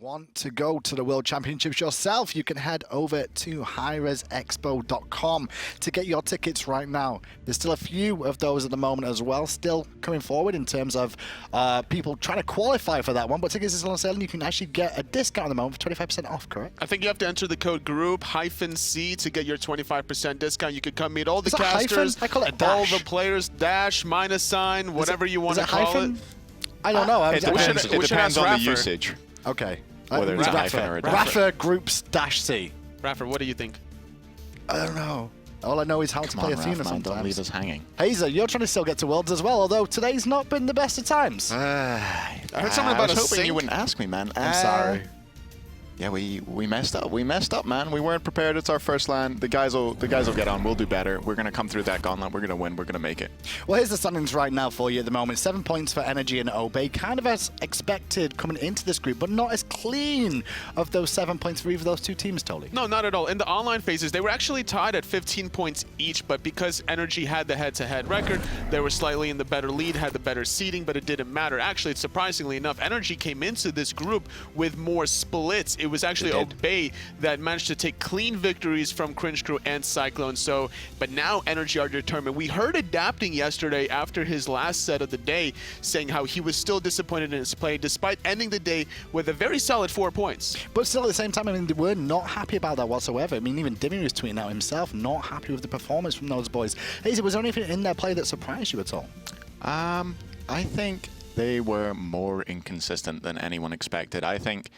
Want to go to the World Championships yourself, you can head over to hi-rezexpo.com to get your tickets right now. There's still a few of those at the moment as well, still coming forward in terms of people trying to qualify for that one, but tickets is on sale and you can actually get a discount at the moment for 25% off, correct? I think you have to enter the code group-C to get your 25% discount. You could come meet all the Is that casters, hyphen? I call it all dash. the players, dash, minus sign, whatever you want to call hyphen? it. I don't know. It depends on the usage. Okay. Whether it's a hyphen or a dash. Raffer groups -C. Raffer, what do you think? I don't know. All I know is how to play Athena sometimes. Don't leave us hanging. hi-rez, you're trying to still get to Worlds as well, although today's not been the best of times. I heard something about I was hoping you wouldn't ask me, man. I'm sorry. Yeah, we messed up. We messed up, man. We weren't prepared. It's our first LAN. The guys will get on. We'll do better. We're gonna come through that gauntlet. We're gonna win. We're gonna make it. Well, here's the standings right now for you at the moment. 7 points for NRG and Obey, kind of as expected coming into this group, but not as clean of those 7 points for either of those two teams, Tolly. No, not at all. In the online phases, they were actually tied at 15 points each, but because NRG had the head-to-head record, they were slightly in the better lead, had the better seeding, but it didn't matter. Actually, surprisingly enough, NRG came into this group with more splits. It was actually Obey that managed to take clean victories from Cringe Crew and Cyclone. So, but now NRG are determined. We heard Adapting yesterday after his last set of the day, saying how he was still disappointed in his play, despite ending the day with a very solid 4 points. But still, at the same time, I mean, they were not happy about that whatsoever. I mean, even Dimi was tweeting out himself, not happy with the performance from those boys. Hey, was there anything in their play that surprised you at all? I think they were more inconsistent than anyone expected. I think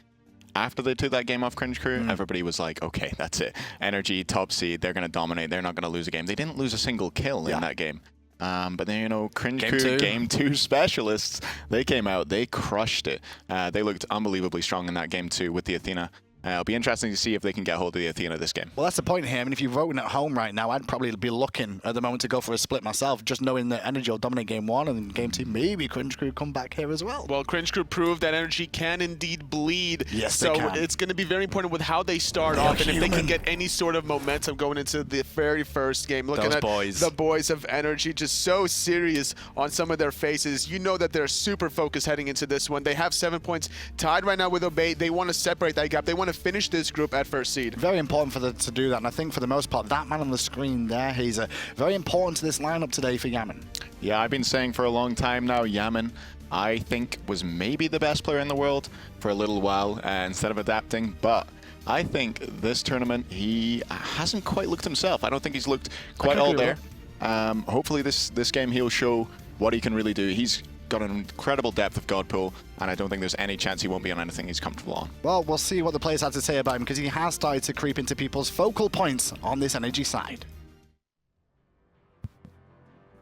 after they took that game off Cringe Crew, everybody was like, okay, that's it. NRG, top seed, they're going to dominate. They're not going to lose a game. They didn't lose a single kill in that game. But then, you know, Cringe Crew, Game 2 specialists, they came out, they crushed it. They looked unbelievably strong in that game too with the Athena. It'll be interesting to see if they can get hold of the Athena this game. Well, that's the point here. I mean, if you're voting at home right now, I'd probably be looking at the moment to go for a split myself, just knowing that NRG will dominate Game 1 and then Game 2, maybe Cringe Crew come back here as well. Well, Cringe Crew proved that NRG can indeed bleed. Yes, so they can. It's going to be very important with how they start off and if they can get any sort of momentum going into the very first game. Looking at the boys of NRG just so serious on some of their faces. You know that they're super focused heading into this one. They have 7 points tied right now with Obey. They want to separate that gap. They want to finish this group at first seed. Very important for them to do that, and I think for the most part, that man on the screen there, he's very important to this lineup today for Yammyn. Yeah, I've been saying for a long time now, Yammyn, I think, was maybe the best player in the world for a little while instead of Adapting, but I think this tournament, he hasn't quite looked himself. I don't think he's looked quite all there. Hopefully this game he'll show what he can really do. He's got an incredible depth of God Pool, and I don't think there's any chance he won't be on anything he's comfortable on. Well, we'll see what the players have to say about him, because he has started to creep into people's focal points on this NRG side.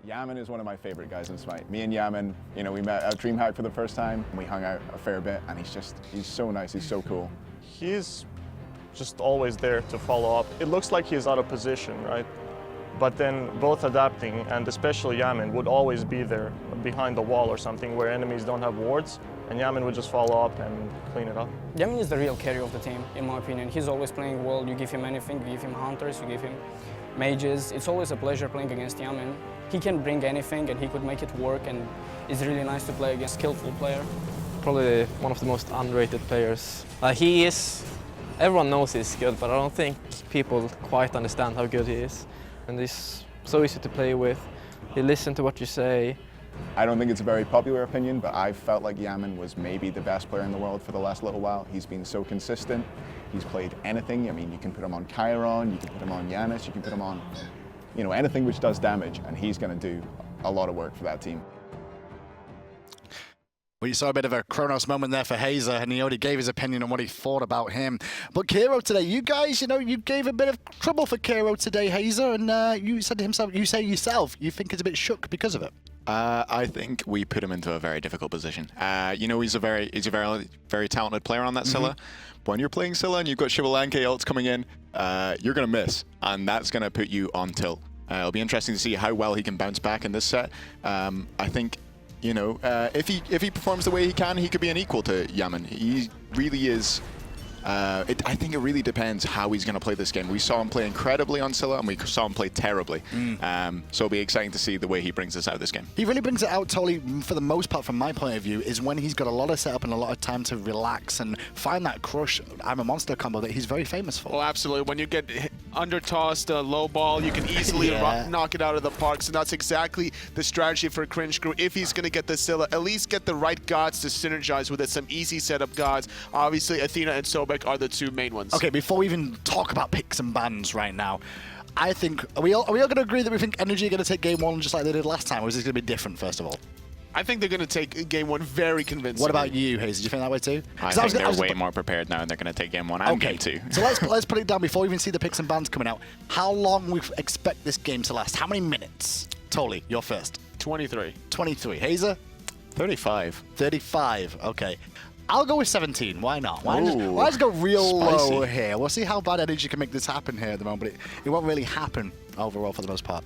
Yammyn is one of my favorite guys in Smite. Me and Yammyn, you know, we met at DreamHack for the first time, and we hung out a fair bit, and he's so nice, he's so cool. He's just always there to follow up. It looks like he's out of position, right? But then both Adapting and especially Yammyn would always be there behind the wall or something where enemies don't have wards, and Yammyn would just follow up and clean it up. Yammyn is the real carry of the team, in my opinion. He's always playing well. You give him anything, you give him hunters, you give him mages. It's always a pleasure playing against Yammyn. He can bring anything and he could make it work, and it's really nice to play against a skillful player. Probably one of the most underrated players. Everyone knows he's good, but I don't think people quite understand how good he is. And he's so easy to play with. He listens to what you say. I don't think it's a very popular opinion, but I felt like Yammyn was maybe the best player in the world for the last little while. He's been so consistent. He's played anything. I mean, you can put him on Chiron, you can put him on Yanis, you can put him on, you know, anything which does damage, and he's going to do a lot of work for that team. Well, you saw a bit of a Chronos moment there for hi-rez, and he already gave his opinion on what he thought about him. But Kero today, you guys, you know, you gave a bit of trouble for Kero today, hi-rez, and you said to himself, you say yourself, you think it's a bit shook because of it. I think we put him into a very difficult position. You know, he's a very talented player on that Scylla. But when you're playing Scylla and you've got Shivalanke ults coming in, you're going to miss, and that's going to put you on tilt. It'll be interesting to see how well he can bounce back in this set. I think, you know, if he performs the way he can, he could be an equal to Yammyn. He really is I think it really depends how he's going to play this game. We saw him play incredibly on Scylla, and we saw him play terribly. So it'll be exciting to see the way he brings this out this game. He really brings it out totally, for the most part, from my point of view, is when he's got a lot of setup and a lot of time to relax and find that crush I'm a monster combo that he's very famous for. Well, absolutely. When you get under-tossed a low ball, you can easily knock it out of the park. So that's exactly the strategy for Cringe Crew. If he's going to get the Scylla, at least get the right gods to synergize with it. Some easy setup gods. Obviously, Athena and Sobek are the two main ones. Okay, before we even talk about picks and bans right now, I think, are we all going to agree that we think NRG are going to take game one just like they did last time, or is this going to be different, first of all? I think they're going to take game one very convincingly. What about you, Hayes? Do you think that way too? I think they're way more prepared now, and they're going to take game one and game two. So let's put it down before we even see the picks and bans coming out. How long we expect this game to last? How many minutes? Totally, you're first. 23. 23. Hazer? 35. 35. Okay. I'll go with 17. Why not? Why just go real Spicy. low here? We'll see how bad NRG can make this happen here at the moment, but it won't really happen overall for the most part.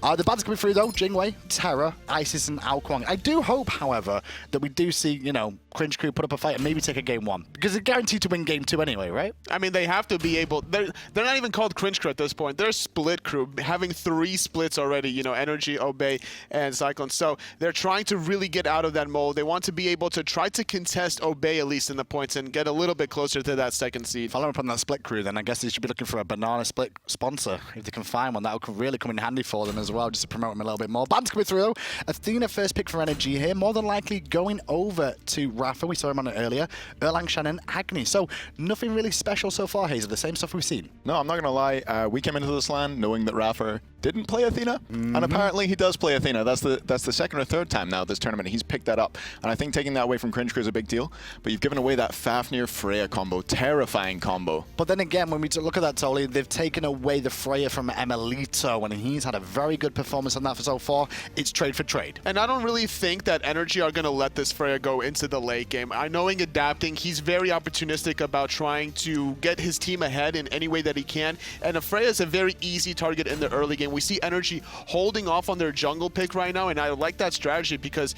The bans coming through though, Jingwei, Terra, Isis, and Ao Kuang. I do hope, however, that we do see, you know, Cringe Crew put up a fight and maybe take a game one. Because they're guaranteed to win game two anyway, right? I mean, they have to be able... They're not even called Cringe Crew at this point. They're Split Crew, having 3 splits already, you know, NRG, Obey, and Cyclone. So they're trying to really get out of that mold. They want to be able to try to contest Obey, at least in the points, and get a little bit closer to that second seed. Following up on that Split Crew, then I guess they should be looking for a banana split sponsor. If they can find one, that will really come in handy for them as well, just to promote them a little bit more. Bans coming through. Athena first pick for NRG here, more than likely going over to iRaffer. We saw him on it earlier. Erlang, Shen, and Agni. So nothing really special so far, Hazer. The same stuff we've seen. No, I'm not going to lie. We came into this LAN knowing that iRaffer didn't play Athena, and apparently he does play Athena. That's the second or third time now this tournament he's picked that up, and I think taking that away from Cringe Crew is a big deal. But you've given away that Fafnir Freya combo, terrifying combo. But then again, when we look at that, Tolly, they've taken away the Freya from emilitoo, and he's had a very good performance on that for so far. It's trade for trade. And I don't really think that NRG are going to let this Freya go into the late game. I knowing adapting, he's very opportunistic about trying to get his team ahead in any way that he can. And Freya is a very easy target in the early game. We see NRG holding off on their jungle pick right now, and I like that strategy because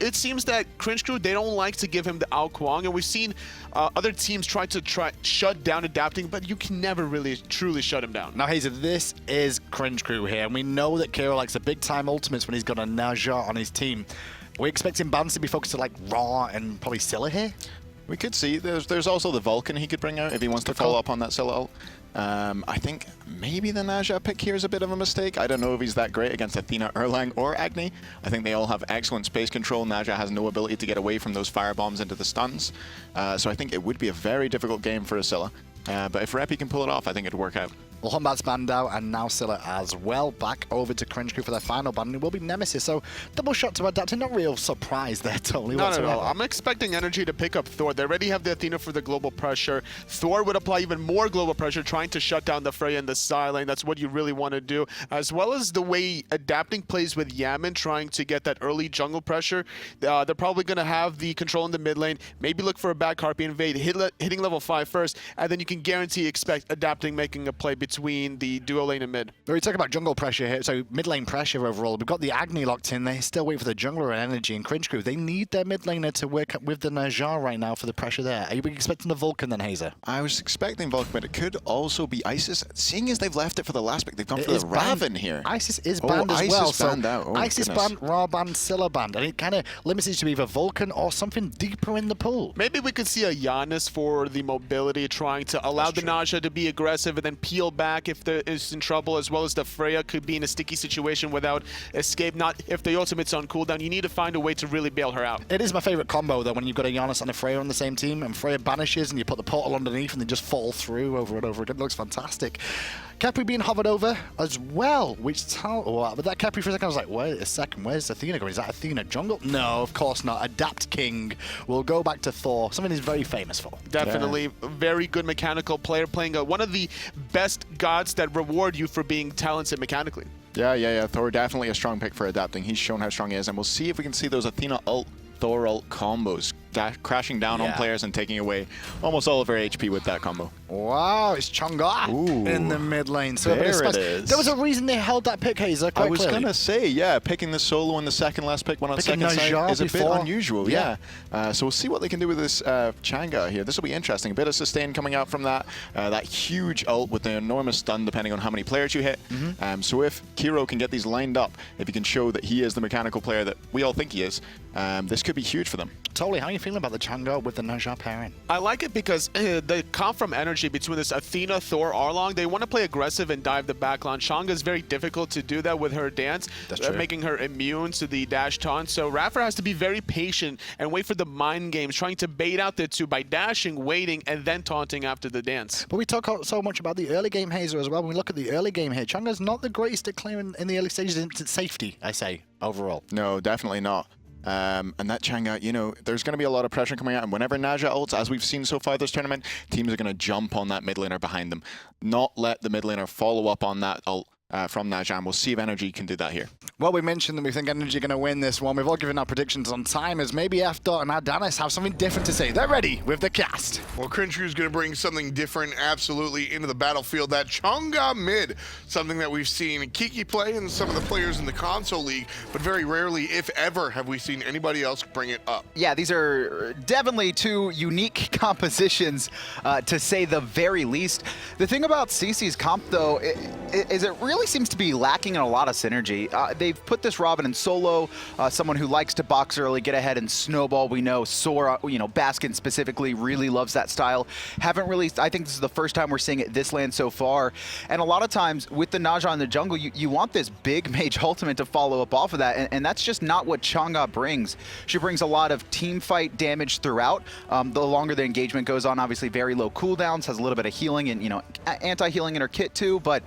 it seems that Cringe Crew, they don't like to give him the Ao Kuang, and we've seen other teams try to shut down adapting, but you can never really truly shut him down. Now, Hazer, this is Cringe Crew here, and we know that Kero likes the big-time ultimates when he's got a Naja on his team. We're expecting bans to be focused on like Raw and probably Scylla here. We could see. There's also the Vulcan he could bring out if he wants to follow up on that Scylla ult. I think maybe the Naja pick here is a bit of a mistake. I don't know if he's that great against Athena, Erlang, or Agni. I think they all have excellent space control. Naja has no ability to get away from those firebombs into the stuns. So I think it would be a very difficult game for a Scylla. But if Repi can pull it off, I think it'd work out. Well, Humbat's banned out, and now Scylla as well. Back over to Cringe Crew for their final ban. It will be Nemesis, so double shot to adapting. Not real surprise there, totally. Not at all. I'm expecting NRG to pick up Thor. They already have the Athena for the global pressure. Thor would apply even more global pressure, trying to shut down the Freya in the side lane. That's what you really want to do. As well as the way adapting plays with Yammyn, trying to get that early jungle pressure. They're probably going to have the control in the mid lane. Maybe look for a back harpy invade, hitting level 5 first, and then you can guarantee expect adapting making a play between the duo lane and mid. We're talking about jungle pressure here, so mid lane pressure overall. We've got the Agni locked in. They still wait for the jungler and NRG and Cringe Crew. They need their mid laner to work with the Naja right now for the pressure there. Are you expecting the Vulcan then, Hazer? I was expecting Vulcan, but it could also be Isis. Seeing as they've left it for the last pick, they've gone for the Raven here. Isis is banned as well. Isis banned out. Oh, Isis banned, Raw banned, Scylla banned, and it kind of limits it to either Vulcan or something deeper in the pool. Maybe we could see a Giannis for the mobility, trying to allow the Naja to be aggressive and then peel back if there is in trouble, as well as the Freya could be in a sticky situation without escape. Not if the ultimate's on cooldown. You need to find a way to really bail her out. It is my favorite combo though, when you've got a Giannis and a Freya on the same team, and Freya banishes and you put the portal underneath and they just fall through over and over again. It looks fantastic. Capri being hovered over as well, which but that Capri for a second I was like, wait a second, where's Athena going? Is that Athena jungle? No, of course not. Adapt King will go back to Thor, something he's very famous for. Definitely a very good mechanical player, playing one of the best gods that reward you for being talented mechanically. Yeah. Thor definitely a strong pick for adapting. He's shown how strong he is, and we'll see if we can see those Athena ult, Thor ult combos crashing down on players and taking away almost all of her HP with that combo. Wow, it's Chang'e in the mid lane. So there it is. There was a reason they held that pick, Hazer, quite I was clearly. going to say, yeah, picking the solo in the second last pick, one on Picking second side is a bit before. unusual, yeah. So we'll see what they can do with this Chang'e here. This will be interesting. A bit of sustain coming out from that. That huge ult with the enormous stun depending on how many players you hit. So if Kero can get these lined up, if he can show that he is the mechanical player that we all think he is, this could be huge for them. Totally. How are you feeling about the Chang'e with the Naja pairing? I like it because the comp from energy between this Athena, Thor, Erlang, they want to play aggressive and dive the backline. Chang'e is very difficult to do that with her dance, making her immune to the dash taunt. So iRaffer has to be very patient and wait for the mind games, trying to bait out the two by dashing, waiting, and then taunting after the dance. But we talk so much about the early game, Hazer, as well. When we look at the early game here, Chang'e's not the greatest at claiming in the early stages in safety, I say, overall. No, definitely not. And that Chang'e, you know, there's going to be a lot of pressure coming out. And whenever Naja ults, as we've seen so far this tournament, teams are going to jump on that mid laner behind them. Not let the mid laner follow up on that ult from Naja. And we'll see if NRG can do that here. Well, we mentioned that we think NRG are going to win this one. We've all given our predictions on timers. Maybe F-Dot and Adanis have something different to say. They're ready with the cast. Well, Cringe Crew is going to bring something different absolutely into the battlefield. That Chang'e mid, something that we've seen Kiki play and some of the players in the console league, but very rarely, if ever, have we seen anybody else bring it up. Yeah, these are definitely two unique compositions, to say the very least. The thing about CC's comp, though, is it really seems to be lacking in a lot of synergy. They've put this Ravana in solo, someone who likes to box early, get ahead and snowball. We know Sora, Baskin specifically really loves that style. Haven't really, I think this is the first time we're seeing it this land so far. And a lot of times with the Naja in the jungle, you want this big mage ultimate to follow up off of that. And that's just not what Chang'e brings. She brings a lot of team fight damage throughout. The longer the engagement goes on, obviously very low cooldowns, has a little bit of healing and, anti-healing in her kit too, but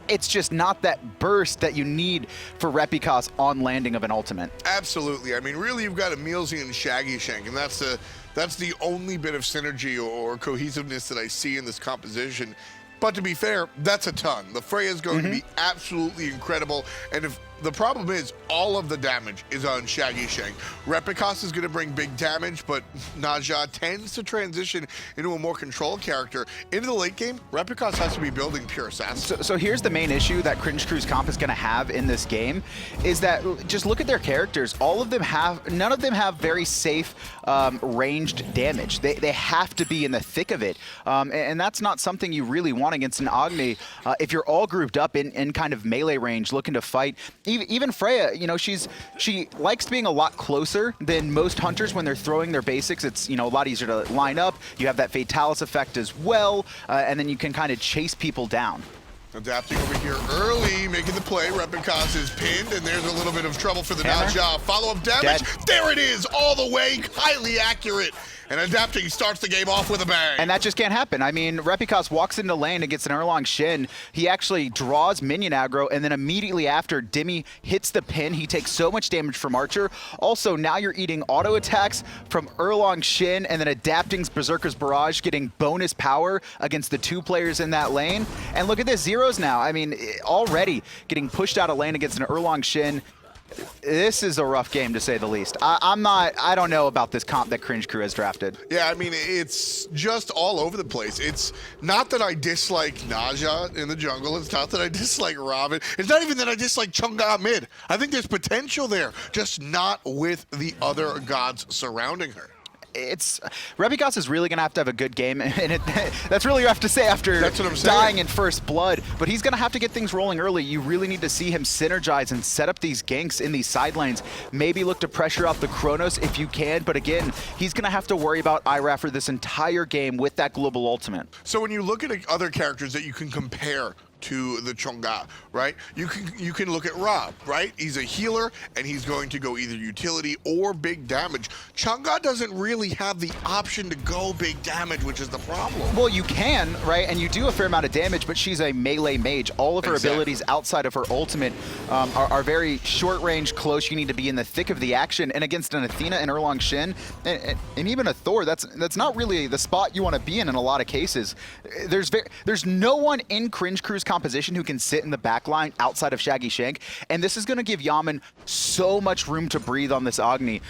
it's just not that burst that you need for Repikas on landing of an ultimate. Absolutely. I mean, really, you've got EmilZy and Shaggyshenk, and that's the only bit of synergy or cohesiveness that I see in this composition. But to be fair, that's a ton. The Freya is going to be absolutely incredible, and if the problem is all of the damage is on Shaggyshenk. Repikas is going to bring big damage, but Naja tends to transition into a more controlled character. Into the late game, Repikas has to be building pure assassin. So here's the main issue that Cringe Crew's comp is going to have in this game, is that just look at their characters. None of them have very safe ranged damage. They have to be in the thick of it, and that's not something you really want against an Agni. If you're all grouped up in kind of melee range, looking to fight. Even Freya, she likes being a lot closer than most hunters when they're throwing their basics. It's, a lot easier to line up. You have that Fatalis effect as well, and then you can kind of chase people down. Adapting over here early, making the play. Repikas is pinned, and there's a little bit of trouble for the Naja. Follow-up damage. Dead. There it is, all the way, highly accurate. And Adapting starts the game off with a bang. And that just can't happen. I mean, Repikas walks into lane and gets an Erlang Shen. He actually draws minion aggro, and then immediately after, Dimi hits the pin. He takes so much damage from Archer. Also, now you're eating auto attacks from Erlang Shen, and then Adapting's Berserker's Barrage getting bonus power against the two players in that lane. And look at this, Zyrhoes now. I mean, already getting pushed out of lane against an Erlang Shen. This is a rough game, to say the least. I don't know about this comp that Cringe Crew has drafted. Yeah, I mean, it's just all over the place. It's not that I dislike Naja in the jungle. It's not that I dislike Ravana. It's not even that I dislike Chang'e mid. I think there's potential there, just not with the other gods surrounding her. Repikas is really going to have a good game, and that's really rough to say after dying in first blood, but he's going to have to get things rolling early. You really need to see him synergize and set up these ganks in these side lanes. Maybe look to pressure out the Chronos if you can, but again, he's going to have to worry about iRaffer this entire game with that global ultimate. So when you look at other characters that you can compare to the Chang'e, right? You can look at Rob, right? He's a healer, and he's going to go either utility or big damage. Chang'e doesn't really have the option to go big damage, which is the problem. Well, you can, right? And you do a fair amount of damage, but she's a melee mage. All of her abilities outside of her ultimate are very short range, close. You need to be in the thick of the action. And against an Athena and Erlang Shen, and even a Thor, that's not really the spot you want to be in a lot of cases. There's no one in Cringe Crew's composition who can sit in the back line outside of Shaggyshenk, and this is going to give Yammyn so much room to breathe on this Agni.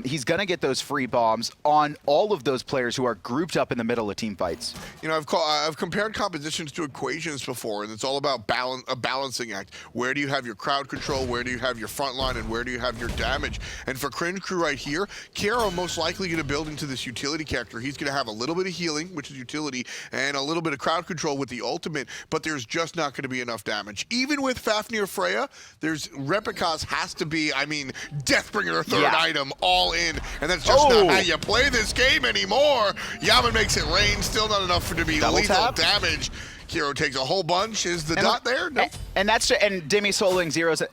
He's going to get those free bombs on all of those players who are grouped up in the middle of team fights. You know, I've compared compositions to equations before, and it's all about a balancing act. Where do you have your crowd control? Where do you have your front line? And where do you have your damage? And for Cringe Crew right here, Kero most likely going to build into this utility character. He's going to have a little bit of healing, which is utility, and a little bit of crowd control with the ultimate, but there's just not going to be enough damage. Even with Fafnir Freya, there's Repikas has to be, I mean, Deathbringer third item all in, and that's just not how you play this game anymore. Yammyn makes it rain, still not enough for it to be lethal damage. Kero takes a whole bunch. Is the dot there? No. And that's and Dimi soloing Zyrhoes.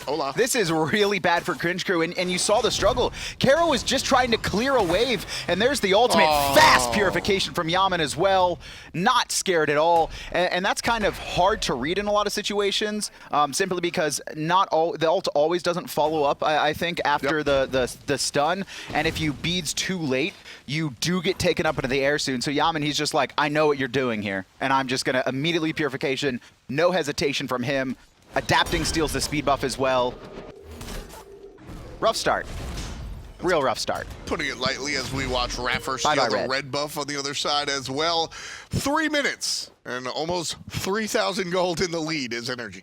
Hola. This is really bad for Cringe Crew, and you saw the struggle. Kero was just trying to clear a wave, and there's the ultimate fast purification from Yammyn as well. Not scared at all, and that's kind of hard to read in a lot of situations, simply because the ult always doesn't follow up, I think, after the stun, and if you beads too late, you do get taken up into the air soon. So Yammyn, he's just like, I know what you're doing here, and I'm just going to immediately purification, no hesitation from him. Adapting steals the speed buff as well. Rough start. Real rough start. Putting it lightly as we watch iRaffer steal the red buff on the other side as well. 3 minutes and almost 3,000 gold in the lead is NRG.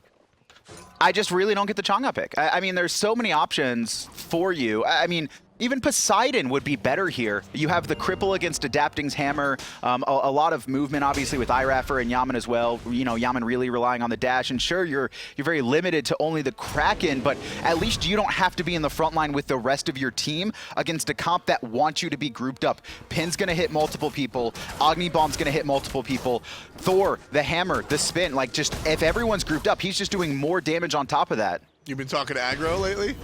I just really don't get the Chang'e pick. I mean, there's so many options for you. I mean, even Poseidon would be better here. You have the cripple against Adapting's hammer, a lot of movement, obviously, with iRaffer and Yammyn as well. You know, Yammyn really relying on the dash. And sure, you're very limited to only the Kraken, but at least you don't have to be in the front line with the rest of your team against a comp that wants you to be grouped up. Pin's going to hit multiple people. Agni Bomb's going to hit multiple people. Thor, the hammer, the spin, like just if everyone's grouped up, he's just doing more damage on top of that. You've been talking to aggro lately?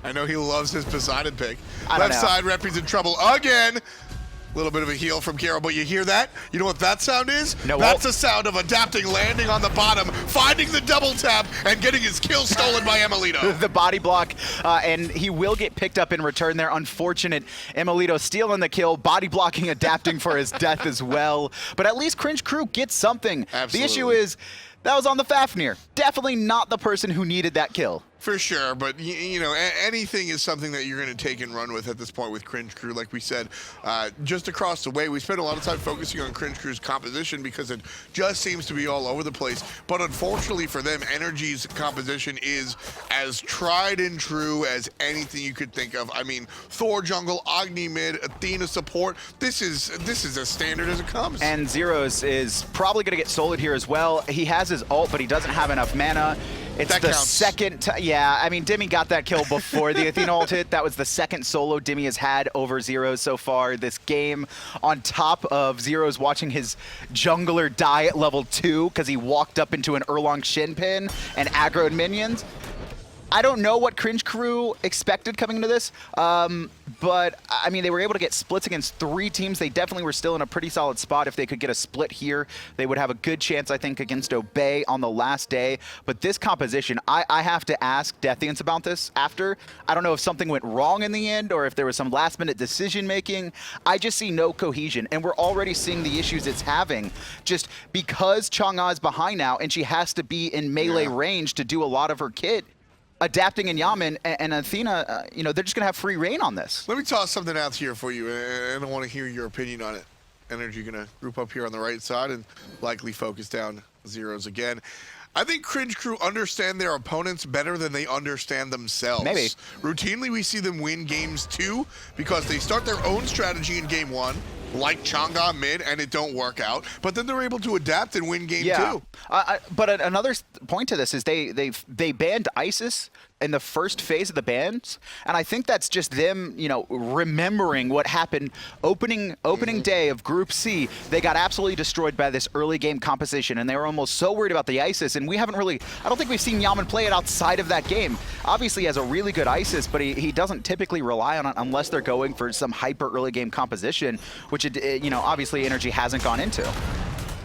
I know he loves his Poseidon pick. I don't Left know. side, Repi's in trouble again. A little bit of a heal from Kero, but you hear that? You know what that sound is? No, That's the sound of Adapting landing on the bottom, finding the double tap, and getting his kill stolen by emilitoo. The body block, and he will get picked up in return there. Unfortunate. emilitoo stealing the kill, body blocking Adapting for his death as well. But at least Cringe Crew gets something. Absolutely. The issue is, that was on the Fafnir. Definitely not the person who needed that kill. For sure, but you know, anything is something that you're going to take and run with at this point with Cringe Crew. Like we said, just across the way, we spent a lot of time focusing on Cringe Crew's composition because it just seems to be all over the place. But unfortunately for them, NRG's composition is as tried and true as anything you could think of. I mean, Thor jungle, Agni mid, Athena support. This is as standard as it comes. And Zyrhoes is probably going to get soloed here as well. He has his ult, but he doesn't have enough mana. It's that the counts. second, yeah, I mean, Dimi got that kill before the Athena ult hit. That was the second solo Dimi has had over Zyrhoes so far this game, on top of Zyrhoes watching his jungler die at level 2 because he walked up into an Erlang Shen pin and aggroed minions. I don't know what Cringe Crew expected coming into this, but I mean, they were able to get splits against 3 teams. They definitely were still in a pretty solid spot. If they could get a split here, they would have a good chance, I think, against Obey on the last day. But this composition, I have to ask Deathians about this after. I don't know if something went wrong in the end or if there was some last-minute decision-making. I just see no cohesion, and we're already seeing the issues it's having just because Chang'e is behind now, and she has to be in melee range to do a lot of her kit. Adapting and Yammyn and Athena, you know, they're just going to have free reign on this. Let me toss something out here for you, and I want to hear your opinion on it. NRG going to group up here on the right side and likely focus down Zyrhoes again. I think Cringe Crew understand their opponents better than they understand themselves. Maybe. Routinely, we see them win games too because they start their own strategy in game 1, like Chang'e mid, and it don't work out. But then they're able to adapt and win game 2. But another point to this is they banned ISIS in the first phase of the bans, and I think that's just them, you know, remembering what happened opening day of Group C. They got absolutely destroyed by this early game composition, and they were almost so worried about the ISIS, and we haven't really, I don't think we've seen Yammyn play it outside of that game. Obviously he has a really good ISIS, but he doesn't typically rely on it unless they're going for some hyper early game composition, which, you know, obviously NRG hasn't gone into.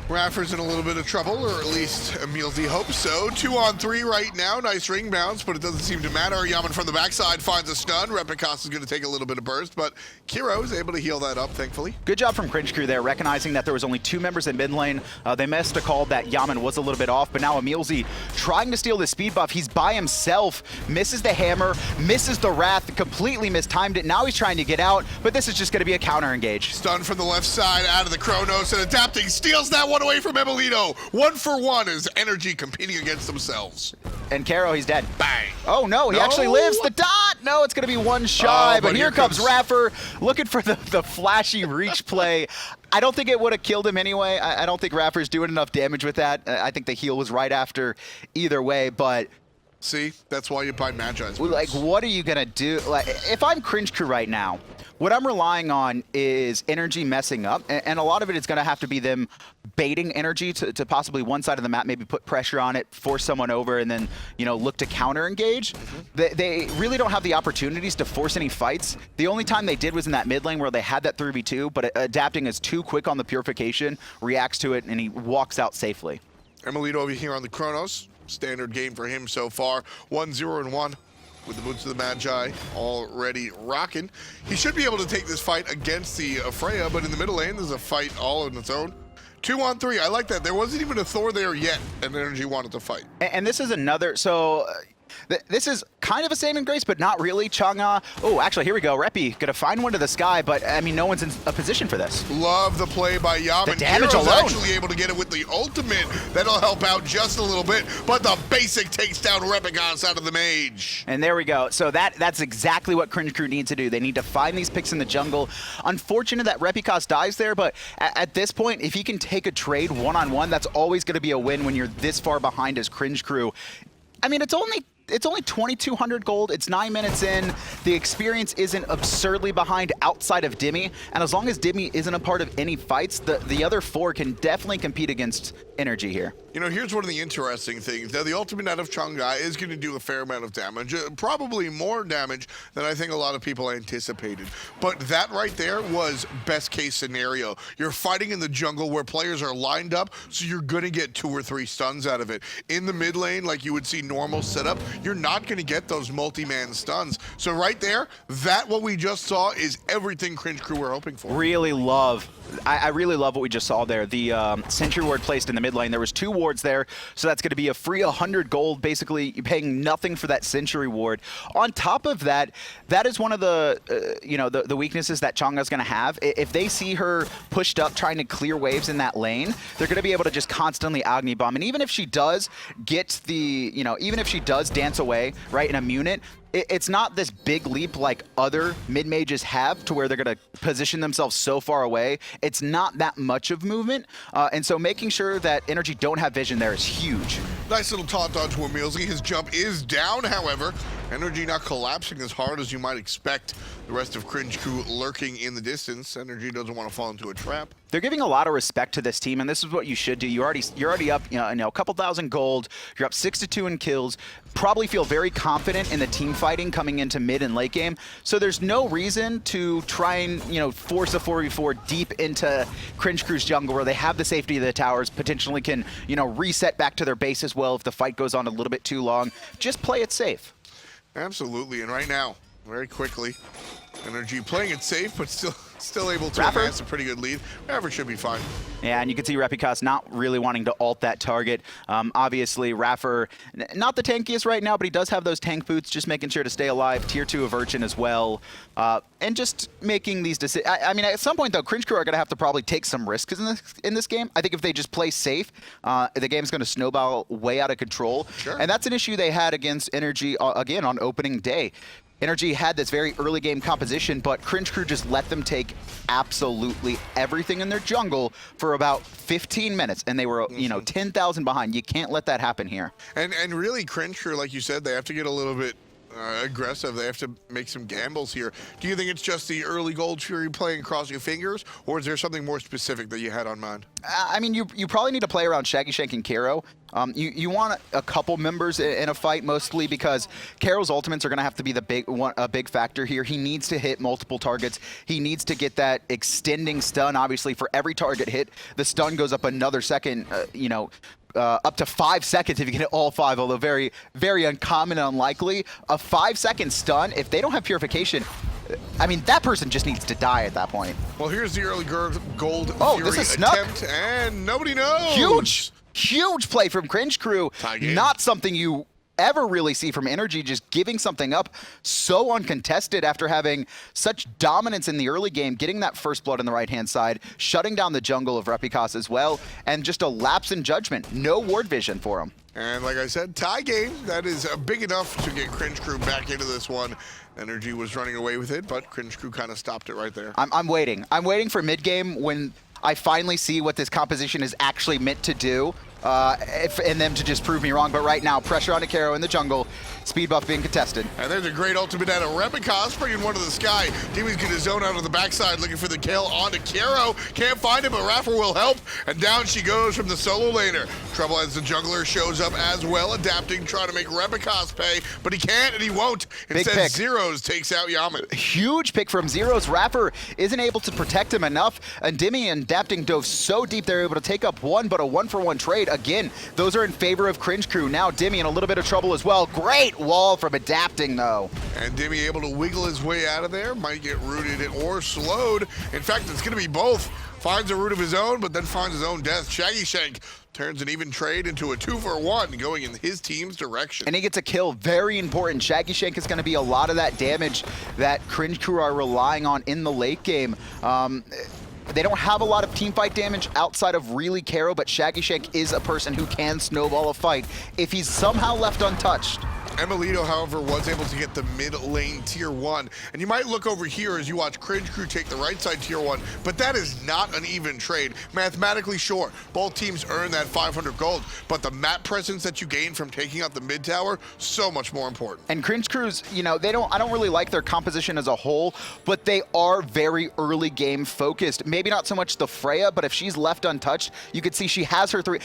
Raffer's in a little bit of trouble, or at least EmilZy hopes so. 2-on-3 right now. Nice ring bounce, but it doesn't seem to matter. Yammyn from the backside finds a stun. Repikas is going to take a little bit of burst, but Kero is able to heal that up, thankfully. Good job from Cringe Crew there, recognizing that there was only 2 members in mid lane. They missed a call that Yammyn was a little bit off, but now EmilZy trying to steal the speed buff. He's by himself, misses the hammer, misses the wrath, completely mistimed it. Now he's trying to get out, but this is just going to be a counter engage. Stun from the left side out of the Chronos, and adapting steals that one away from emilitoo. 1-for-1 as NRG competing against themselves. And Kero, he's dead. Bang. Oh no, he actually lives. The dot! No, it's gonna be one shy, but here comes Raffer looking for the flashy reach play. I don't think it would have killed him anyway. I don't think Raffer's doing enough damage with that. I think the heal was right after either way, but see, that's why you buy Magi's. like, what are you gonna do? Like, if I'm Cringe Crew right now, what I'm relying on is NRG messing up, and a lot of it is going to have to be them baiting NRG to possibly one side of the map, maybe put pressure on it, force someone over, and then, you know, look to counter engage. They really don't have the opportunities to force any fights. The only time they did was in that mid lane where they had that 3v2, but adapting is too quick on the purification, reacts to it, and he walks out safely. emilitoo over here on the Chronos. Standard game for him so far. 1-0-1. With the boots of the Magi already rocking. He should be able to take this fight against the Freya, but in the middle lane, there's a fight all on its own. 2-on-3, I like that. There wasn't even a Thor there yet, and NRG wanted to fight. And this is another, so this is kind of a saving grace, but not really. Chang'e, oh, actually, here we go. Repi gonna find one to the sky, but I mean, no one's in a position for this. Love the play by Yammyn. The damage Kero's alone. actually able to get it with the ultimate. That'll help out just a little bit, but the basic takes down Repikas out of the mage. And there we go. So that's exactly what Cringe Crew needs to do. They need to find these picks in the jungle. Unfortunate that Repikas dies there, but at this point, if he can take a trade one-on-one, that's always going to be a win when you're this far behind as Cringe Crew. I mean, it's only 2,200 gold. It's 9 minutes in. The experience isn't absurdly behind outside of Dimi. And as long as Dimi isn't a part of any fights, the other 4 can definitely compete against NRG here. You know, here's one of the interesting things. Now, the ultimate out of Chang'e is going to do a fair amount of damage, probably more damage than I think a lot of people anticipated. But that right there was best case scenario. You're fighting in the jungle where players are lined up, so you're going to get 2 or 3 stuns out of it. In the mid lane, like you would see normal setup, you're not going to get those multi-man stuns. So right there, what we just saw is everything Cringe Crew were hoping for. I really love what we just saw there. The sentry ward placed in the mid lane. There was 2 wards there, so that's going to be a free 100 gold. Basically, you're paying nothing for that sentry ward. On top of that, that is one of the the weaknesses that Chang'e's going to have. If they see her pushed up trying to clear waves in that lane, they're going to be able to just constantly Agni bomb. And even if she does get the, even if she does dance away, right, and immune it, it's not this big leap like other mid-mages have to where they're going to position themselves so far away. It's not that much of movement, and so making sure that NRG don't have vision there is huge. Nice little taunt on to EmilZy. His jump is down, however. NRG not collapsing as hard as you might expect. The rest of Cringe Crew lurking in the distance. NRG doesn't want to fall into a trap. They're giving a lot of respect to this team, and this is what you should do. You're already up, a couple thousand gold. You're up 6-2 in kills. Probably feel very confident in the team fighting coming into mid and late game. So there's no reason to try and force a 4v4 deep into Cringe Crew's jungle where they have the safety of the towers, potentially can reset back to their base as well if the fight goes on a little bit too long. Just play it safe. Absolutely, and right now, very quickly, NRG playing it safe, but still able to amass a pretty good lead. Raffer should be fine. Yeah, and you can see Repikas not really wanting to ult that target. Obviously, Raffer, not the tankiest right now, but he does have those tank boots, just making sure to stay alive. Tier 2 of Urchin as well. And just making these decisions. I mean, at some point, though, Cringe Crew are going to have to probably take some risks in this game. I think if they just play safe, the game's going to snowball way out of control. Sure. And that's an issue they had against NRG, again, on opening day. NRG had this very early game composition, but Cringe Crew just let them take absolutely everything in their jungle for about 15 minutes, and they were, 10,000 behind. You can't let that happen here. And really, Cringe Crew, like you said, they have to get a little bit aggressive. They have to make some gambles here. Do you think it's just the early Gold Fury playing cross your fingers, or is there something more specific that you had on mind? I mean, you probably need to play around Shaggyshenk and Kero. You want a couple members in a fight, mostly because Kero's ultimates are going to have to be a big factor here. He needs to hit multiple targets. He needs to get that extending stun. Obviously, for every target hit, the stun goes up another second, up to 5 seconds if you can hit all 5, although very, very uncommon and unlikely. A 5-second stun, if they don't have purification, I mean, that person just needs to die at that point. Well, here's the early gold Oh, Fury this is Snuck. attempt, and nobody knows. Huge play from Cringe Crew. Tie game. Not something you ever really see from NRG, just giving something up so uncontested after having such dominance in the early game, getting that first blood on the right-hand side, shutting down the jungle of Repikas as well, and just a lapse in judgment. No ward vision for him. And like I said, tie game. That is big enough to get Cringe Crew back into this one. NRG was running away with it, but Cringe Crew kind of stopped it right there. I'm waiting. I'm waiting for mid-game when I finally see what this composition is actually meant to do. And them to just prove me wrong. But right now, pressure on Kero in the jungle. Speed buff being contested. And there's a great ultimate out of Repikas, bringing one to the sky. Dimi's going to zone out of the backside, looking for the kill onto Kero. Can't find him, but iRaffer will help. And down she goes from the solo laner. Trouble as the jungler shows up as well, adapting, trying to make Repikas pay. But he can't and he won't. Instead, Zyrhoes takes out Yammyn. Huge pick from Zyrhoes. iRaffer isn't able to protect him enough. And Dimi and adapting dove so deep they're able to take up one, but a 1-for-1 trade. Again, those are in favor of Cringe Crew. Now Dimi in a little bit of trouble as well. Great wall from adapting, though. And Dimi able to wiggle his way out of there. Might get rooted or slowed. In fact, it's going to be both. Finds a root of his own, but then finds his own death. Shaggyshenk turns an even trade into a 2-for-1 going in his team's direction. And he gets a kill. Very important. Shaggyshenk is going to be a lot of that damage that Cringe Crew are relying on in the late game. They don't have a lot of teamfight damage outside of really Kero, but Shaggyshenk is a person who can snowball a fight if he's somehow left untouched. emilitoo, however, was able to get the mid lane tier 1. And you might look over here as you watch Cringe Crew take the right side tier 1, but that is not an even trade. Mathematically, sure, both teams earn that 500 gold, but the map presence that you gain from taking out the mid tower, so much more important. And Cringe Crew's, I don't really like their composition as a whole, but they are very early game focused. Maybe not so much the Freya, but if she's left untouched, you could see she has her 3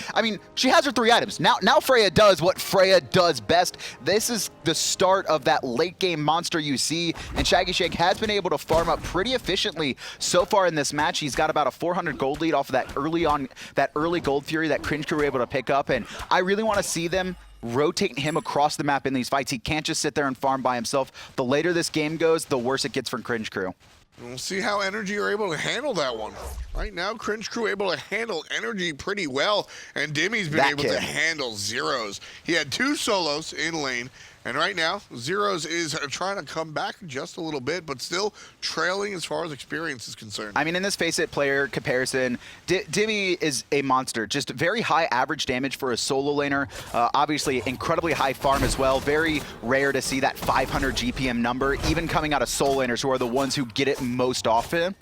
items. Now Freya does what Freya does best. This is the start of that late game monster you see, and Shaggyshenk has been able to farm up pretty efficiently so far in this match. He's got about a 400 gold lead off of that early gold fury that Cringe Crew were able to pick up, and I really want to see them rotate him across the map in these fights. He can't just sit there and farm by himself. The later this game goes, the worse it gets for Cringe Crew. We'll see how NRG are able to handle that one. Right now, Cringe Crew able to handle NRG pretty well, and Dimi's been able to handle Zyrhoes. He had 2 solos in lane, and right now, Zyrhoes is trying to come back just a little bit, but still trailing as far as experience is concerned. I mean, in this Face It player comparison, Dimi is a monster. Just very high average damage for a solo laner. Obviously, incredibly high farm as well. Very rare to see that 500 GPM number, even coming out of solo laners who are the ones who get it most often.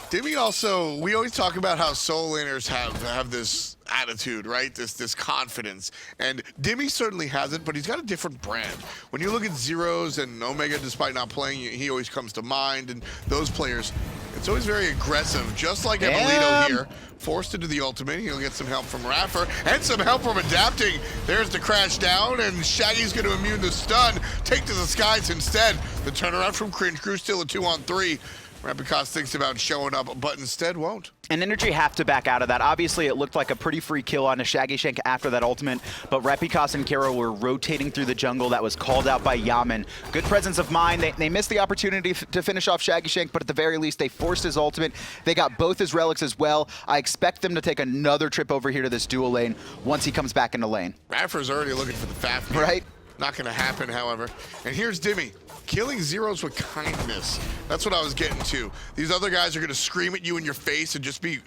Dimi also, we always talk about how solo laners have this attitude, right? This confidence. And Dimi certainly has it, but he's got a different brand. When you look at Zyrhoes and Omega, despite not playing, he always comes to mind. And those players, it's always very aggressive, just like emilitoo here. Forced into the ultimate. He'll get some help from iRaffer and some help from adapting. There's the crash down, and Shaggy's going to immune the stun. Take to the skies instead. The turnaround from Cringe Crew, still a 2-on-3. Repikas thinks about showing up, but instead won't. And NRG have to back out of that. Obviously, it looked like a pretty free kill on a Shaggyshenk after that ultimate, but Repikas and Kero were rotating through the jungle. That was called out by Yammyn. Good presence of mind. They missed the opportunity to finish off Shaggyshenk, but at the very least, they forced his ultimate. They got both his relics as well. I expect them to take another trip over here to this dual lane once he comes back into lane. iRaffer's already looking for the Fafnir. Right? Not going to happen, however. And here's Dimi. Killing Zyrhoes with kindness. That's what I was getting to. These other guys are going to scream at you in your face and just be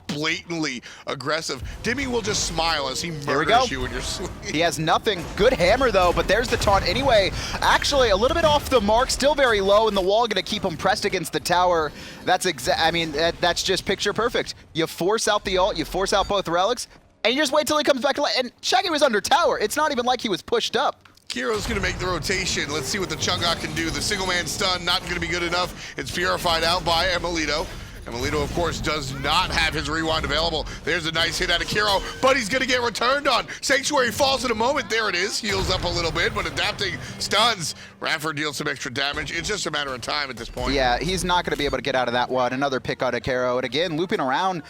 blatantly aggressive. Dimi will just smile as he murders you in your sleep. He has nothing. Good hammer, though, but there's the taunt anyway. Actually, a little bit off the mark, still very low, and the wall going to keep him pressed against the tower. That's that's just picture perfect. You force out the ult, you force out both relics, and you just wait till he comes back to life. And Shaggy was under tower. It's not even like he was pushed up. Kero's going to make the rotation. Let's see what the Chang'e can do. The single man stun, not going to be good enough. It's purified out by emilitoo. emilitoo, of course, does not have his rewind available. There's a nice hit out of Kero, but he's going to get returned on. Sanctuary falls in a moment. There it is. Heals up a little bit, but adapting stuns. iRaffer deals some extra damage. It's just a matter of time at this point. Yeah, he's not going to be able to get out of that one. Another pick out of Kero. And again, looping around,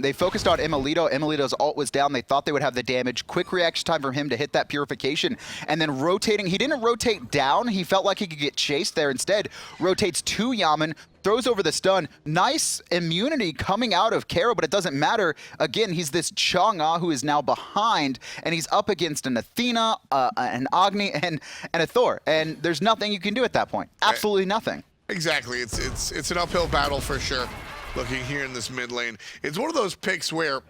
they focused on emilitoo. emilitoo's ult was down. They thought they would have the damage. Quick reaction time for him to hit that purification. And then rotating. He didn't rotate down. He felt like he could get chased there. Instead, rotates to Yammyn, throws over the stun. Nice immunity coming out of Kero, but it doesn't matter. Again, he's this Chang'e who is now behind, and he's up against an Athena, an Agni, and a Thor. And there's nothing you can do at that point. Absolutely nothing. Exactly. It's an uphill battle for sure. Looking here in this mid lane, it's one of those picks where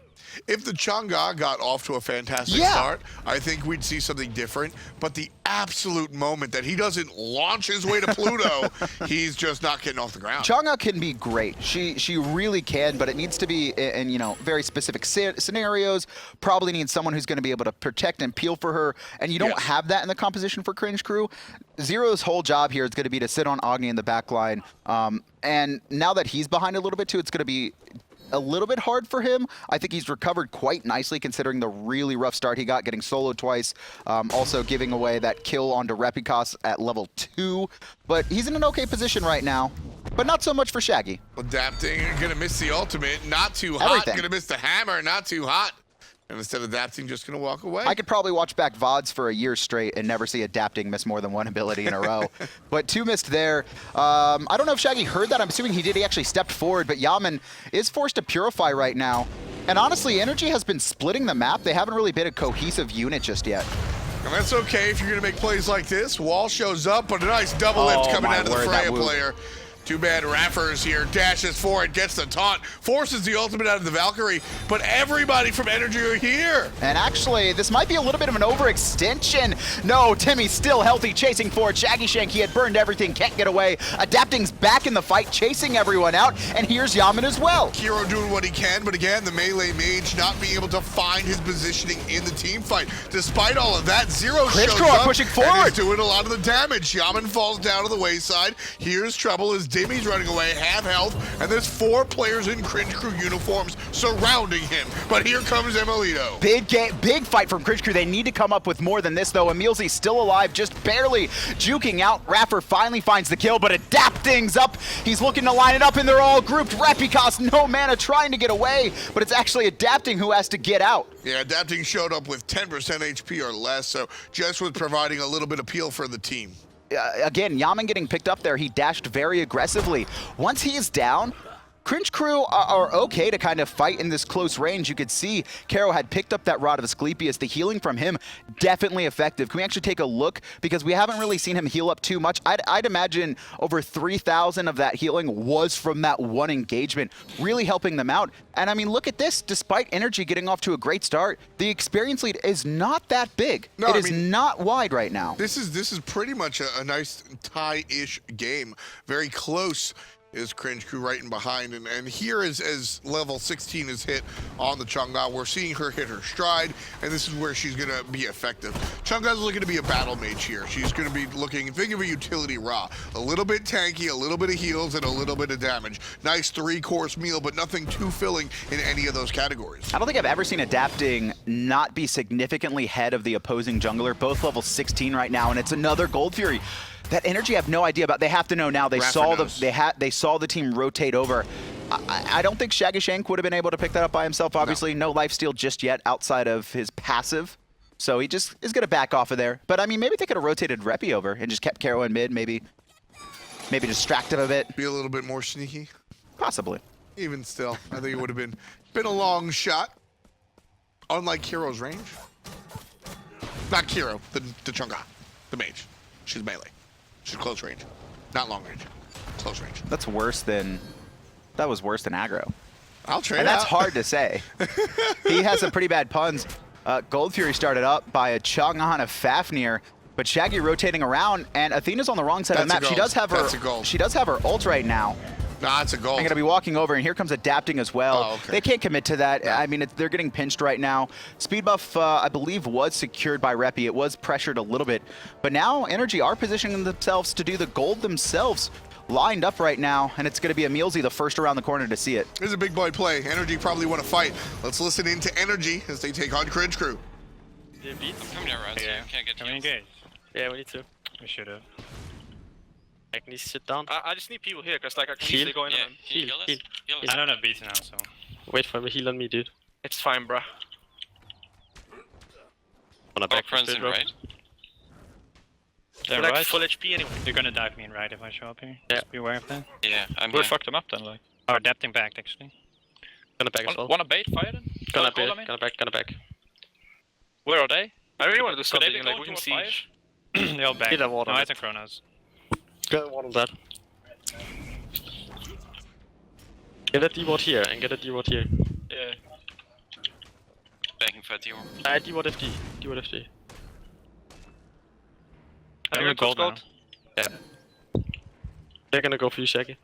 if the Chang'e got off to a fantastic start, I think we'd see something different. But the absolute moment that he doesn't launch his way to Pluto, he's just not getting off the ground. Chang'e can be great. She really can, but it needs to be in very specific scenarios. Probably needs someone who's going to be able to protect and peel for her, and you don't have that in the composition for Cringe Crew. Zero's whole job here is going to be to sit on Agni in the back line, and now that he's behind a little bit too, it's going to be a little bit hard for him. I think he's recovered quite nicely considering the really rough start he got, getting soloed twice, also giving away that kill onto Repikas at level 2. But he's in an okay position right now, but not so much for Shaggy. Adapting, gonna miss the ultimate, not too hot. Gonna miss the hammer, not too hot. And instead of adapting, just gonna walk away. I could probably watch back VODs for a year straight and never see adapting miss more than one ability in a row. But 2 missed there. I don't know if Shaggy heard that. I'm assuming he did. He actually stepped forward, but Yammyn is forced to purify right now. And honestly, NRG has been splitting the map. They haven't really been a cohesive unit just yet. And that's okay if you're gonna make plays like this. Wall shows up, but a nice double lift coming out of the Freya player. Too bad iRaffer here, dashes forward, gets the taunt, forces the ultimate out of the Valkyrie, but everybody from NRG are here. And actually, this might be a little bit of an overextension. No, Timmy's still healthy, chasing forward. Shaggyshenk, he had burned everything, can't get away. Adapting's back in the fight, chasing everyone out, and here's Yammyn as well. Kero doing what he can, but again, the melee mage not being able to find his positioning in the team fight. Despite all of that, Zyrhoes shows up pushing forward. And he's doing a lot of the damage. Yammyn falls down to the wayside. Here's trouble as Dimi's running away, half health, and there's 4 players in Cringe Crew uniforms surrounding him. But here comes emilitoo. Big fight from Cringe Crew. They need to come up with more than this, though. EmilZy still alive, just barely juking out. iRaffer finally finds the kill, but adapting's up. He's looking to line it up, and they're all grouped. Repikas, no mana, trying to get away, but it's actually adapting who has to get out. Yeah, adapting showed up with 10% HP or less, so just was providing a little bit of peel for the team. Again, Yammyn getting picked up there. He dashed very aggressively. Once he is down, Cringe Crew are okay to kind of fight in this close range. You could see Kero had picked up that Rod of Asclepius. The healing from him, definitely effective. Can we actually take a look? Because we haven't really seen him heal up too much. I'd imagine over 3,000 of that healing was from that one engagement, really helping them out. And I mean, look at this. Despite NRG getting off to a great start, the experience lead is not that big. No, it is not wide right now. This is pretty much a nice tie-ish game. Very close. Is Cringe Crew right in behind, and here as level 16 is hit on the Chang'e, we're seeing her hit her stride, and this is where she's gonna be effective. Chang'e's looking to be a battle mage here. She's gonna be looking, think of a utility raw. A little bit tanky, a little bit of heals, and a little bit of damage. Nice 3-course meal, but nothing too filling in any of those categories. I don't think I've ever seen adapting not be significantly ahead of the opposing jungler, both level 16 right now, and it's another Gold Fury. That NRG I have no idea about. They have to know now. They saw the team rotate over. I don't think Shaggyshenk would have been able to pick that up by himself. Obviously, no lifesteal just yet outside of his passive. So he just is going to back off of there. But I mean, maybe they could have rotated Repi over and just kept Kero in mid. Maybe distract him a bit. Be a little bit more sneaky. Possibly. Even still, I think it would have been a long shot. Unlike Kero's range. Not Kero, the Chang'e, the mage. She's melee. She's close range, not long range. Close range. That was worse than aggro. I'll trade And that's hard to say. He has some pretty bad puns. Gold Fury started up by a Chang'e on a Fafnir, but Shaggy rotating around, and Athena's on the wrong side of the map. She does have her ult right now. Nah, it's a gold. I'm going to be walking over, and here comes adapting as well. Oh, okay. They can't commit to that. I mean, they're getting pinched right now. Speed buff, I believe, was secured by Repi. It was pressured a little bit. But now NRG are positioning themselves to do the gold themselves. lined up right now, and it's going to be EmilZy the first around the corner to see it. This is a big boy play. NRG probably want to fight. Let's listen in to NRG as they take on Cringe Crew. I'm coming down right, so you can't get Can we engage? Yeah, we need to. We should have. Agni, sit down. I just need people here, because like I can easily go in on them. Heal. Heal. I don't have beats now, so. Wait for me, heal on me, dude. It's fine, bruh. Wanna back friends in right? They're like right. full HP anyway. They're gonna dive me in right if I show up here. Yeah. Just be aware of that. Yeah, We'll fuck them up then, like. Oh, adapting back, actually. Gonna back as well. Wanna bait fire then? Gonna back. Where are they? I really want to do Could they something be like going we can toward siege. They're all back. Get a ward No, on I it. think Chronos. Get a ward on that. Get a D-ward here and get a D-ward here. Yeah. Backing for D-ward. D-ward FD. D-ward FD. I think we're gold now. Yeah. They're gonna go for you, Shaggy.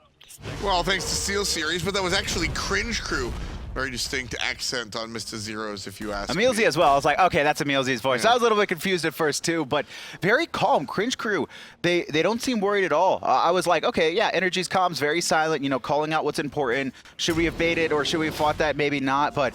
Well, thanks to Steel Series, but that was actually Cringe Crew. Very distinct accent on Mr. Zyrhoes, if you ask EmilZy me. as well. I was like, okay, that's EmilZy's voice. Yeah. I was a little bit confused at first too, but very calm. Cringe Crew, they don't seem worried at all. I was like, okay, yeah, NRG's comms very silent, you know, calling out what's important. Should we have baited or should we have fought that? Maybe not, but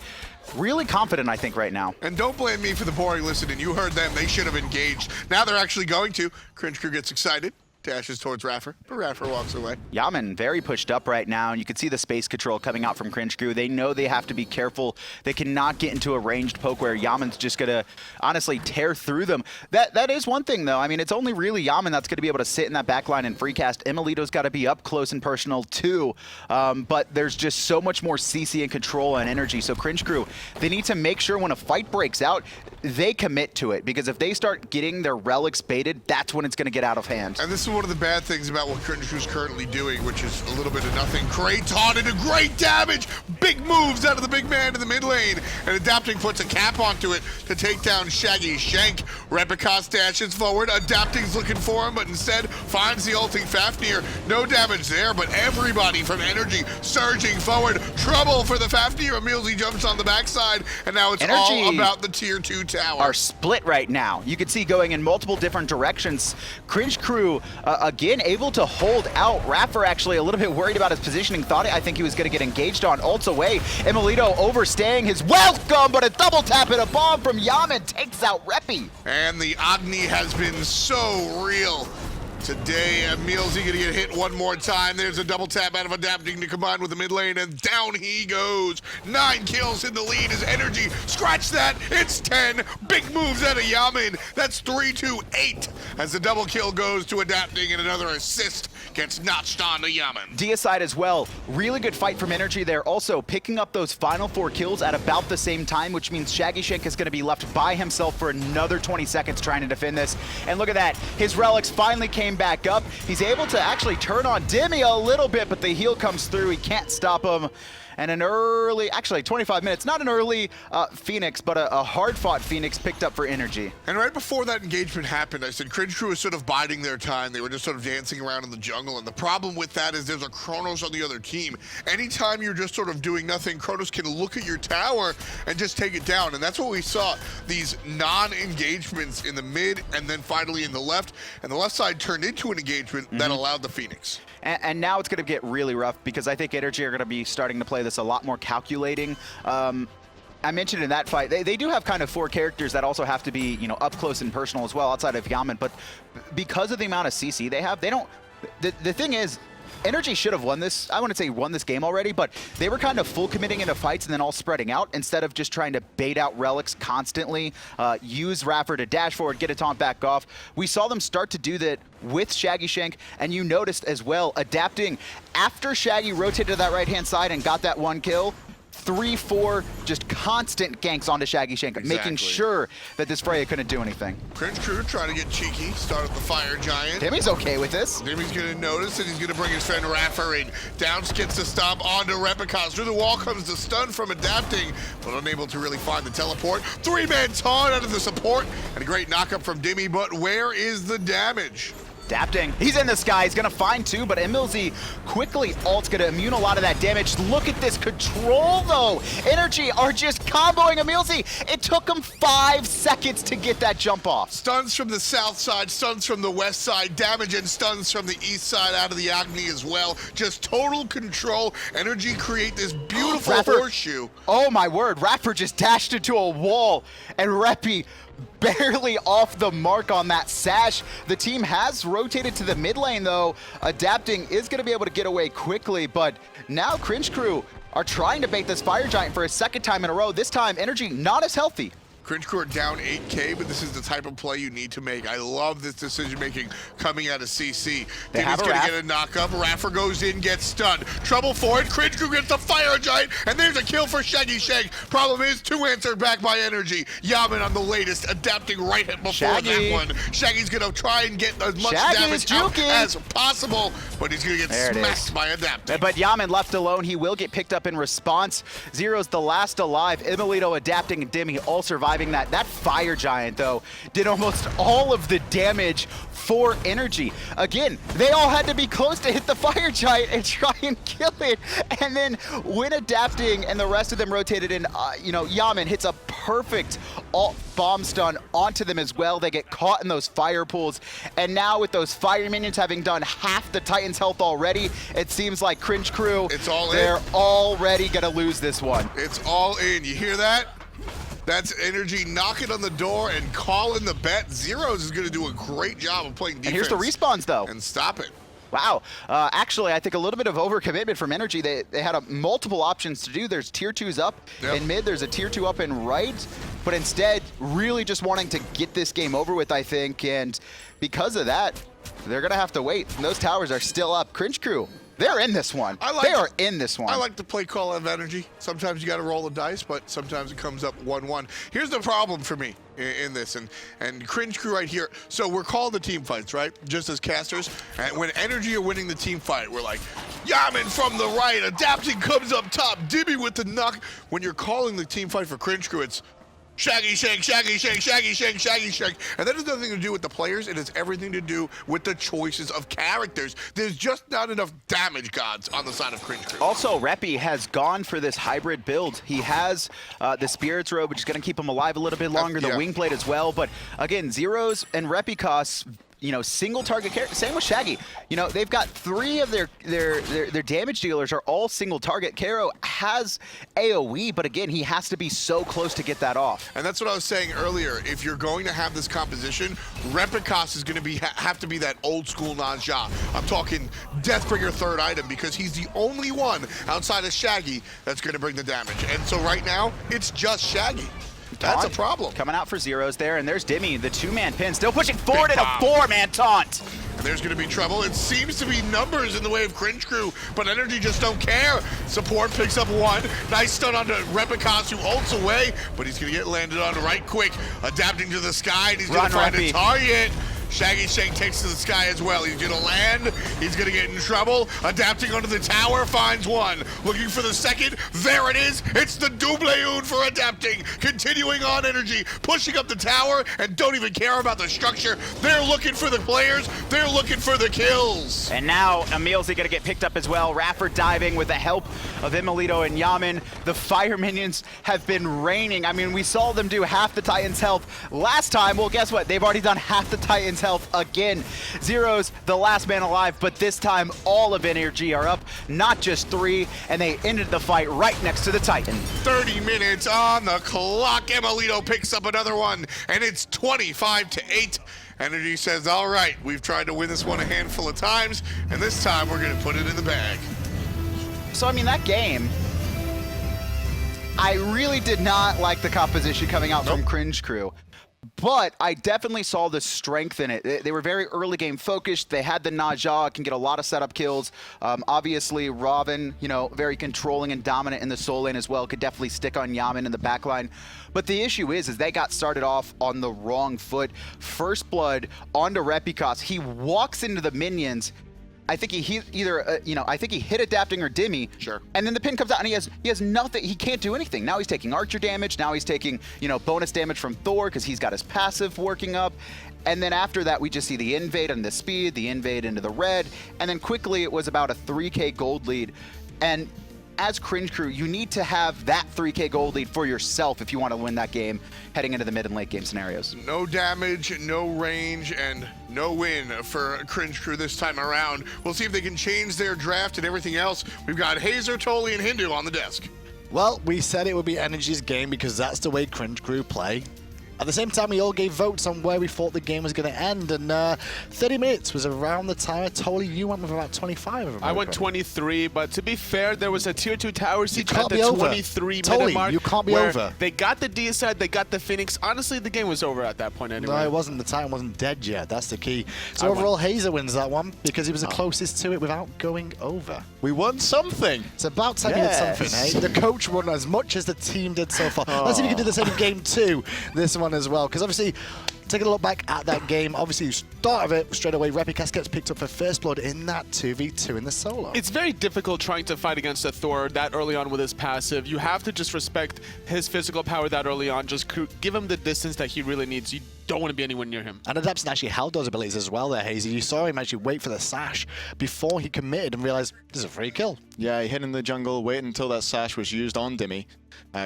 really confident, I think, right now. And don't blame me for the boring listening. You heard them. They should have engaged. Now they're actually going to. Cringe Crew gets excited. Dashes towards iRaffer, but iRaffer walks away. Yammyn very pushed up right now, and you can see the space control coming out from Cringe Crew. They know they have to be careful. They cannot get into a ranged poke where Yammyn's just going to honestly tear through them. That is one thing, though. I mean, it's only really Yammyn that's going to be able to sit in that back line and free cast. emilitoo's got to be up close and personal, too. But there's just so much more CC and control and energy. So Cringe Crew, they need to make sure when a fight breaks out, they commit to it. Because if they start getting their relics baited, that's when it's going to get out of hand. And this is one of the bad things about what Cringe Crew's currently doing, which is a little bit of nothing. Great taunt into great damage. Big moves out of the big man in the mid lane. And Adapting puts a cap onto it to take down Shaggyshenk. Repikas dashes forward. Adapting's looking for him, but instead finds the ulting Fafnir. No damage there, but everybody from NRG surging forward. Trouble for the Fafnir. EmilZy jumps on the backside, and now it's all about the tier 2 tower. Are split right now. You can see going in multiple different directions. Cringe Crew, again, able to hold out. iRaffer actually a little bit worried about his positioning. I think he was going to get engaged on. Ults away. emilitoo overstaying his welcome, but a double tap and a bomb from Yammyn takes out Repi. And the Agni has been so real today. EmilZy gonna get hit one more time. There's a double tap out of Adapting to combine with the mid lane, and down he goes. 9 kills in the lead as NRG. Scratch that, it's 10. Big moves out of Yammyn. That's 3-2-8 as the double kill goes to Adapting, and another assist gets notched on to Yammyn. Deicide as well. Really good fight from NRG there. Also picking up those final 4 kills at about the same time, which means Shaggyshenk is going to be left by himself for another 20 seconds trying to defend this. And look at that. His relics finally came back up. He's able to actually turn on Dimi a little bit, but the heal comes through. He can't stop him. And an early, actually 25 minutes, not an early Phoenix, but a hard-fought Phoenix picked up for NRG. And right before that engagement happened, I said Cringe Crew was sort of biding their time. They were just sort of dancing around in the jungle. And the problem with that is there's a Chronos on the other team. Anytime you're just sort of doing nothing, Chronos can look at your tower and just take it down. And that's what we saw, these non-engagements in the mid and then finally in the left. And the left side turned into an engagement that allowed the Phoenix. And now it's going to get really rough because I think NRG are going to be starting to play this a lot more calculating. I mentioned in that fight, they do have kind of 4 characters that also have to be, you know, up close and personal as well outside of Yammyn. But because of the amount of CC they have, they don't. The thing is, NRG should have won this. I wouldn't say won this game already, but they were kind of full committing into fights and then all spreading out instead of just trying to bait out relics constantly, use iRaffer to dash forward, get a taunt back off. We saw them start to do that with Shaggyshenk, and you noticed as well, Adapting after Shaggy rotated to that right-hand side and got that 1 kill, 3-4 just constant ganks onto Shaggyshenk, making sure that this Freya couldn't do anything. Cringe Crew trying to get cheeky, start up the Fire Giant. Dimi's okay with this. Dimi's gonna notice, and he's gonna bring his friend iRaffer in. Down gets the stomp onto Repikas. Through the wall comes the stun from Adapting, but unable to really find the teleport. 3-man taunt out of the support, and a great knockup from Dimi, but where is the damage? Adapting. He's in the sky. He's going to find two, but emilZy quickly ult's going to immune a lot of that damage. Look at this control, though. NRG are just comboing emilZy. It took him 5 seconds to get that jump off. Stuns from the south side, stuns from the west side, damage and stuns from the east side out of the Agni as well. Just total control. NRG create this beautiful horseshoe. Oh, my word. iRaffer just dashed into a wall, and Repi barely off the mark on that sash. The team has rotated to the mid lane, though. Adapting is going to be able to get away quickly, but now Cringe Crew are trying to bait this Fire Giant for a second time in a row. This time, NRG not as healthy. Cringe Crew are down 8K, but this is the type of play you need to make. I love this decision-making coming out of CC. Dimi's going to get a knock-up. iRaffer goes in, gets stunned. Trouble for it. Cringe Crew gets the Fire Giant, and there's a kill for Shaggyshenk. Problem is, 2 answered back by NRG. Yammyn on the latest, adapting right before that one. Shaggy's going to try and get as much damage out as possible, but he's going to get smacked by adapting. But Yammyn left alone. He will get picked up in response. Zyrhoes the last alive. emilitoo adapting, and Dimi all surviving that. That Fire Giant, though, did almost all of the damage for NRG. Again, they all had to be close to hit the Fire Giant and try and kill it. And then when adapting and the rest of them rotated in, Yammyn hits a perfect alt bomb stun onto them as well. They get caught in those fire pools. And now with those fire minions having done half the Titan's health already, it seems like Cringe Crew, they're already going to lose this one. It's all in. You hear that? That's NRG knocking on the door and calling the bet. Zyrhoes is going to do a great job of playing defense. And here's the respawns, though. And stop it. Wow. Actually, I think a little bit of overcommitment from NRG. They had multiple options to do. There's tier 2s up in mid. There's a tier 2 up in right. But instead, really just wanting to get this game over with, I think. And because of that, they're going to have to wait. And those towers are still up. Cringe Crew, they're in this one. They are in this one. I like the play call of energy. Sometimes you got to roll the dice, but sometimes it comes up 1-1. Here's the problem for me in this, and Cringe Crew right here. So we're calling the team fights, right? Just as casters. And when NRG are winning the team fight, we're like, Yammyn from the right, adapting comes up top, Dimi with the knock. When you're calling the team fight for Cringe Crew, it's Shaggyshenk, Shaggyshenk, Shaggyshenk, Shaggyshenk. And that has nothing to do with the players. It has everything to do with the choices of characters. There's just not enough damage gods on the side of Cringe Crew. Also, Repi has gone for this hybrid build. He has the Spirit's Robe, which is going to keep him alive a little bit longer, the Wing Blade as well. But again, Zyrhoes and Repikas, single target character. Same with Shaggy. They've got 3 of their damage dealers are all single target. Kero has AoE, but again, he has to be so close to get that off. And that's what I was saying earlier. If you're going to have this composition, Repikas is going to have to be that old school Naja. I'm talking Deathbringer third item, because he's the only one outside of Shaggy that's going to bring the damage. And so right now, it's just Shaggy. That's a problem. Coming out for Zyrhoes there, and there's Dimi, the 2-man pin, still pushing forward in a 4-man taunt. And there's going to be trouble. It seems to be numbers in the way of Cringe Crew, but NRG just don't care. Support picks up 1. Nice stun onto Repikas, who ults away, but he's going to get landed on right quick. Adapting to the sky, and he's going to find a target. Shaggyshenk takes to the sky as well. He's gonna land, he's gonna get in trouble. Adapting onto the tower, finds 1. Looking for the second, there it is. It's the double for adapting. Continuing on NRG, pushing up the tower, and don't even care about the structure. They're looking for the players, they're looking for the kills. And now emilZy gonna get picked up as well. iRaffer diving with the help of emilitoo and Yammyn. The fire minions have been raining. I mean, we saw them do half the Titan's health last time. Well, guess what? They've already done half the Titan's health again. Zyrhoes, the last man alive, but this time all of NRG are up, not just 3, and they ended the fight right next to the Titan. 30 minutes on the clock. emilitoo picks up another one, and it's 25-8. NRG says, all right, we've tried to win this one a handful of times, and this time we're going to put it in the bag. So, I mean, that game, I really did not like the composition coming out from Cringe Crew. But I definitely saw the strength in it. They were very early game focused. They had the Naja, can get a lot of setup kills. Obviously, Ravana, very controlling and dominant in the soul lane as well. Could definitely stick on Yammyn in the backline. But the issue is they got started off on the wrong foot. First blood onto Repikas. He walks into the minions, I think he either, I think he hit adapting or Dimi. Sure. And then the pin comes out and he has nothing. He can't do anything. Now he's taking archer damage. Now he's taking, bonus damage from Thor because he's got his passive working up. And then after that, we just see the invade on the speed, the invade into the red. And then quickly it was about a 3K gold lead. And as Cringe Crew, you need to have that 3K gold lead for yourself if you want to win that game heading into the mid and late game scenarios. No damage, no range, and no win for Cringe Crew this time around. We'll see if they can change their draft and everything else. We've got Hazer, Tolly, and Hindu on the desk. Well, we said it would be NRG's game because that's the way Cringe Crew play. At the same time, we all gave votes on where we thought the game was going to end, and 30 minutes was around the time. Totally, you went with about 25 of them. I went 23, but to be fair, there was a tier 2 tower siege can't at the be over. 23-minute mark. You can't be where over. They got the Deicide, they got the Phoenix. Honestly, the game was over at that point anyway. No, it wasn't. The Titan wasn't dead yet. That's the key. So overall, Hazer wins that one because he was the closest to it without going over. We won something. It's about time you did something, hey? The coach won as much as the team did so far. Let's see if you can do the same in game 2, this one as well. Because obviously, taking a look back at that game, obviously, start of it, straight away, Repikas gets picked up for first blood in that 2v2 in the solo. It's very difficult trying to fight against a Thor that early on with his passive. You have to just respect his physical power that early on. Just give him the distance that he really needs. You don't want to be anywhere near him. And Adapson actually held those abilities as well there, Hazy. You saw him actually wait for the sash before he committed and realized this is a free kill. Yeah, he hid in the jungle, waited until that sash was used on Dimi.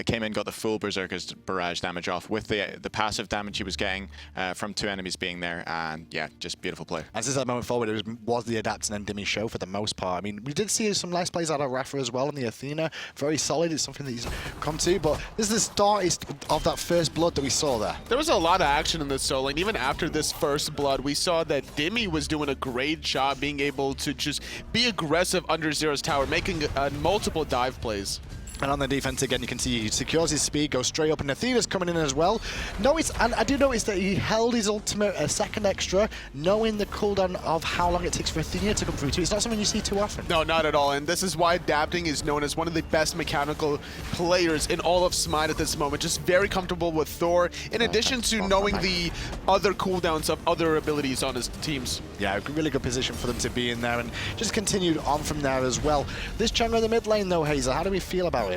Came in, got the full Berserker's barrage damage off with the passive damage he was getting from 2 enemies being there, and yeah, just beautiful play. And since that moment forward, it was the Adapton and Dimi show for the most part. I mean, we did see some nice plays out of iRaffer as well, and the Athena, very solid. It's something that he's come to, but this is the start of that first blood that we saw there. There was a lot of action in this solo, and even after this first blood, we saw that Dimi was doing a great job being able to just be aggressive under Zero's tower, making multiple dive plays. And on the defense again, you can see he secures his speed, goes straight up, and Athena's coming in as well. And I do notice that he held his ultimate a second extra, knowing the cooldown of how long it takes for Athena to come through too. It's not something you see too often. No, not at all. And this is why Adapting is known as one of the best mechanical players in all of Smite at this moment. Just very comfortable with Thor, in addition to knowing the other cooldowns of other abilities on his teams. Yeah, a really good position for them to be in there, and just continued on from there as well. This Chang'e in the mid lane though, Hazer, how do we feel about it?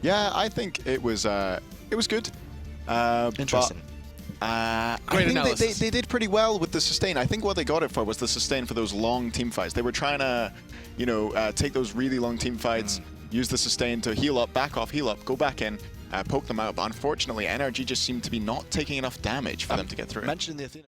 Yeah, I think it was good. Interesting. I Great think analysis. they did pretty well with the sustain. I think what they got it for was the sustain for those long team fights. They were trying to, take those really long team fights, use the sustain to heal up, back off, heal up, go back in, poke them out. But unfortunately, NRG just seemed to be not taking enough damage for them to get through. Mentioning the Athena.